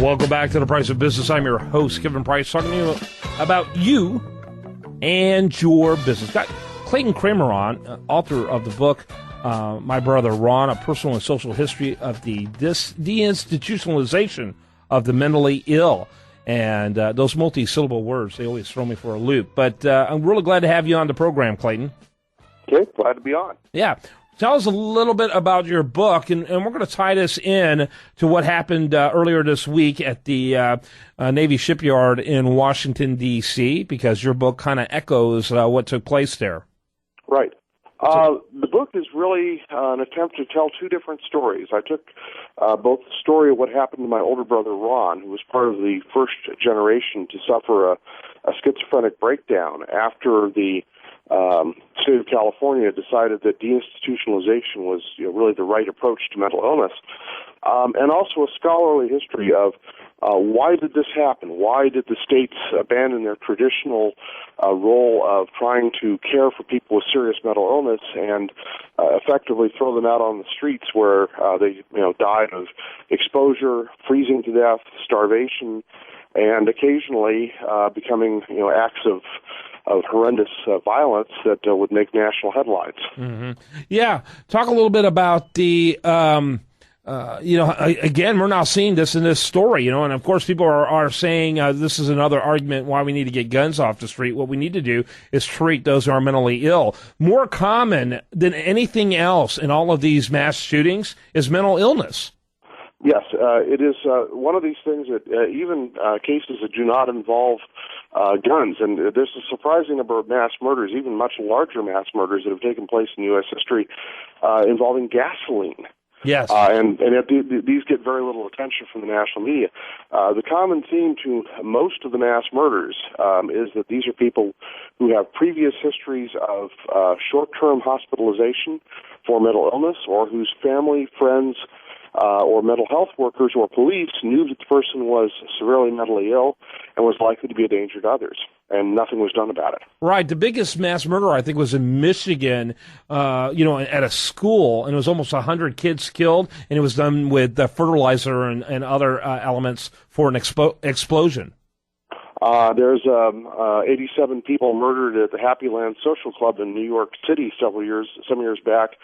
Welcome back to The Price of Business. I'm your host, Kevin Price, talking to you about you and your business. Got Clayton Cramer on, author of the book, My Brother Ron, A Personal and Social History of the Deinstitutionalization of the Mentally Ill. And those multi-syllable words, they always throw me for a loop. But I'm really glad to have you on the program, Clayton. Okay, glad to be on. Yeah. Tell us a little bit about your book, and we're going to tie this in to what happened earlier this week at the Navy shipyard in Washington, D.C., because your book kind of echoes what took place there. Right. The book is really an attempt to tell two different stories. I took both the story of what happened to my older brother, Ron, who was part of the first generation to suffer a schizophrenic breakdown after the state of California decided that deinstitutionalization was really the right approach to mental illness, and also a scholarly history of why did this happen? Why did the states abandon their traditional role of trying to care for people with serious mental illness and effectively throw them out on the streets where they died of exposure, freezing to death, starvation, and occasionally becoming acts of horrendous violence that would make national headlines. Mm-hmm. Yeah. Talk a little bit about the, again, we're now seeing this in this story, and of course people are saying this is another argument why we need to get guns off the street. What we need to do is treat those who are mentally ill. More common than anything else in all of these mass shootings is mental illness. Yes, it is one of these things that even cases that do not involve guns, and there's a surprising number of mass murders, even much larger mass murders that have taken place in U.S. history involving gasoline. Yes. And yet these get very little attention from the national media. The common theme to most of the mass murders is that these are people who have previous histories of short-term hospitalization for mental illness, or whose family, friends, or mental health workers or police knew that the person was severely mentally ill and was likely to be a danger to others, and nothing was done about it. Right. The biggest mass murder, I think, was in Michigan, at a school, and it was almost 100 kids killed, and it was done with fertilizer and other elements for an explosion. There's 87 people murdered at the Happy Land Social Club in New York City some years back,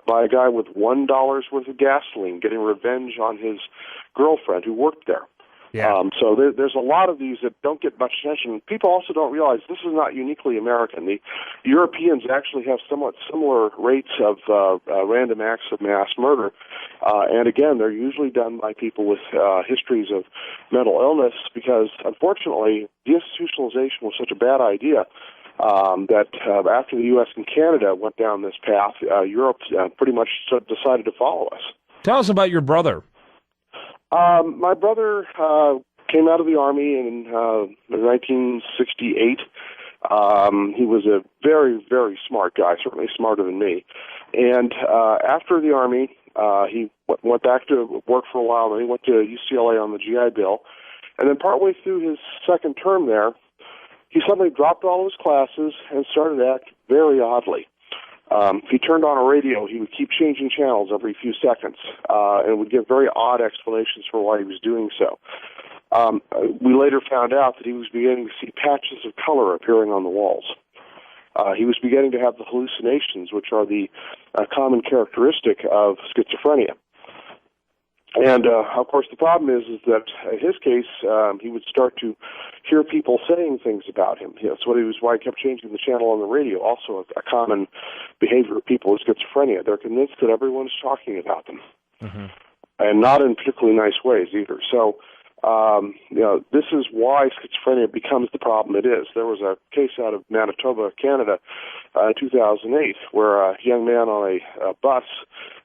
by a guy with $1 worth of gasoline, getting revenge on his girlfriend who worked there. Yeah. So there's a lot of these that don't get much attention. People also don't realize this is not uniquely American. The Europeans actually have somewhat similar rates of random acts of mass murder. And again, they're usually done by people with histories of mental illness because, unfortunately, deinstitutionalization was such a bad idea that after the U.S. and Canada went down this path, Europe pretty much decided to follow us. Tell us about your brother. My brother came out of the Army in 1968. He was a very, very smart guy, certainly smarter than me. And after the Army, he went back to work for a while, then he went to UCLA on the GI Bill. And then partway through his second term there, he suddenly dropped all of his classes and started to act very oddly. If he turned on a radio, he would keep changing channels every few seconds and would give very odd explanations for why he was doing so. We later found out that he was beginning to see patches of color appearing on the walls. He was beginning to have the hallucinations, which are the common characteristic of schizophrenia. And, of course, the problem is that in his case, he would start to hear people saying things about him. That's why he kept changing the channel on the radio, also a common behavior of people with schizophrenia. They're convinced that everyone's talking about them, and not in particularly nice ways either. So, this is why schizophrenia becomes the problem it is. There was a case out of Manitoba, Canada, in 2008, where a young man on a bus,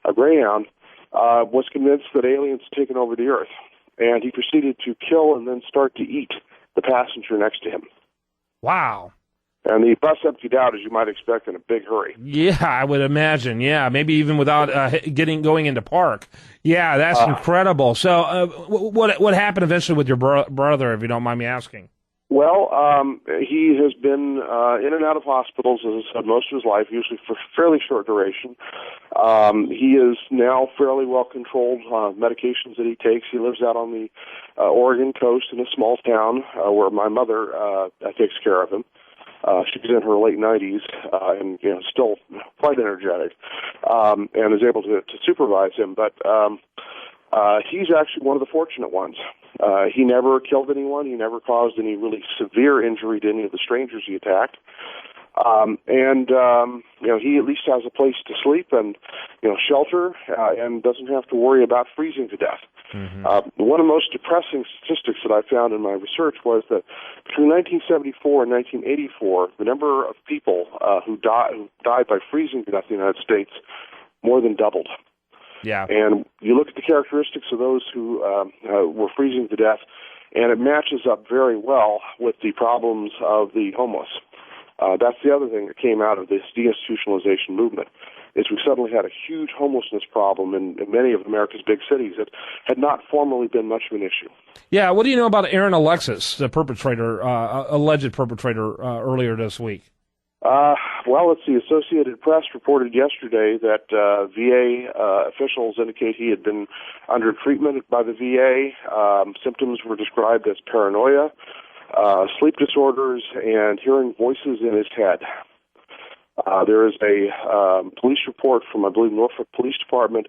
a Greyhound, was convinced that aliens had taken over the Earth, and he proceeded to kill and then start to eat the passenger next to him. Wow. And the bus emptied out, as you might expect, in a big hurry. Yeah, I would imagine. Yeah, maybe even without going into park. Yeah, that's incredible. So what happened eventually with your brother, if you don't mind me asking? Well, he has been in and out of hospitals, as I said, most of his life, usually for fairly short duration. He is now fairly well controlled medications that he takes. He lives out on the Oregon coast in a small town where my mother takes care of him. She's in her late 90s and still quite energetic and is able to supervise him. But he's actually one of the fortunate ones. He never killed anyone. He never caused any really severe injury to any of the strangers he attacked. He at least has a place to sleep and, shelter, and doesn't have to worry about freezing to death. Mm-hmm. One of the most depressing statistics that I found in my research was that between 1974 and 1984, the number of people who died by freezing to death in the United States more than doubled. Yeah. And you look at the characteristics of those who were freezing to death, and it matches up very well with the problems of the homeless. That's the other thing that came out of this deinstitutionalization movement, is we suddenly had a huge homelessness problem in many of America's big cities that had not formerly been much of an issue. Yeah, what do you know about Aaron Alexis, the perpetrator, alleged perpetrator, earlier this week? Well, it's the Associated Press reported yesterday that VA officials indicate he had been under treatment by the VA. Symptoms were described as paranoia, sleep disorders, and hearing voices in his head. There is a police report from, I believe, Norfolk Police Department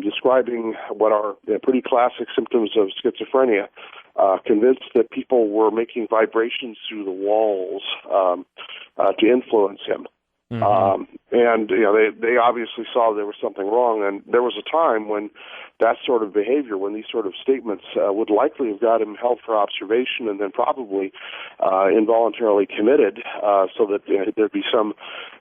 describing what are pretty classic symptoms of schizophrenia, convinced that people were making vibrations through the walls to influence him. Mm-hmm. They obviously saw there was something wrong, and there was a time when that sort of behavior, when these sort of statements would likely have got him held for observation and then probably involuntarily committed, so that there'd be some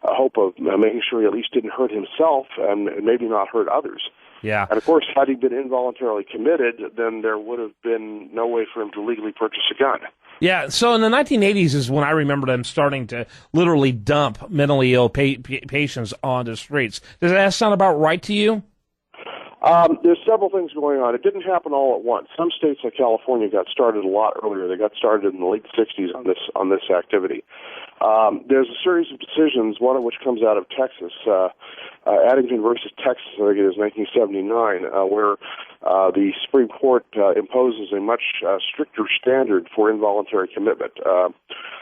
hope of making sure he at least didn't hurt himself and maybe not hurt others. Yeah. And of course, had he been involuntarily committed, then there would have been no way for him to legally purchase a gun. Yeah, so in the 1980s is when I remember them starting to literally dump mentally ill patients on the streets. Does that sound about right to you? There's several things going on. It didn't happen all at once. Some states like California got started a lot earlier. They got started in the late 60s on this activity. There's a series of decisions, one of which comes out of Texas, Addington versus Texas, I think it is 1979, where the Supreme Court imposes a much stricter standard for involuntary commitment.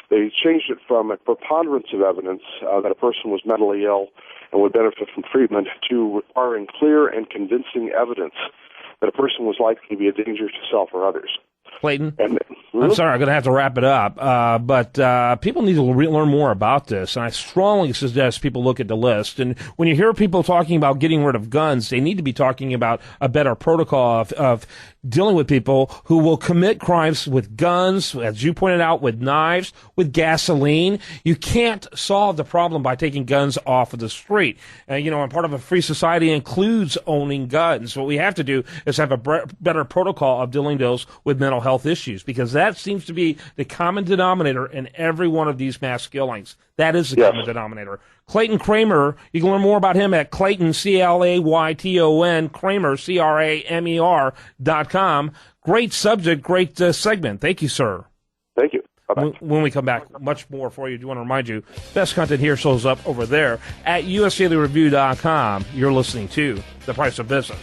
They changed it from a preponderance of evidence that a person was mentally ill and would benefit from treatment to requiring clear and convincing evidence that a person was likely to be a danger to self or others. Clayton, I'm sorry, I'm going to have to wrap it up, but people need to learn more about this, and I strongly suggest people look at the list. And when you hear people talking about getting rid of guns, they need to be talking about a better protocol of dealing with people who will commit crimes with guns, as you pointed out, with knives, with gasoline. You can't solve the problem by taking guns off of the street. And part of a free society includes owning guns. What we have to do is have a better protocol of dealing with mental health issues, because that seems to be the common denominator in every one of these mass killings. That is the common denominator. Clayton Cramer, you can learn more about him at Clayton, Clayton, Cramer, Cramer.com. Great subject, great segment. Thank you, sir. Thank you. Bye-bye. When we come back, much more for you. I do want to remind you, best content here shows up over there at USDailyReview.com. You're listening to The Price of Business.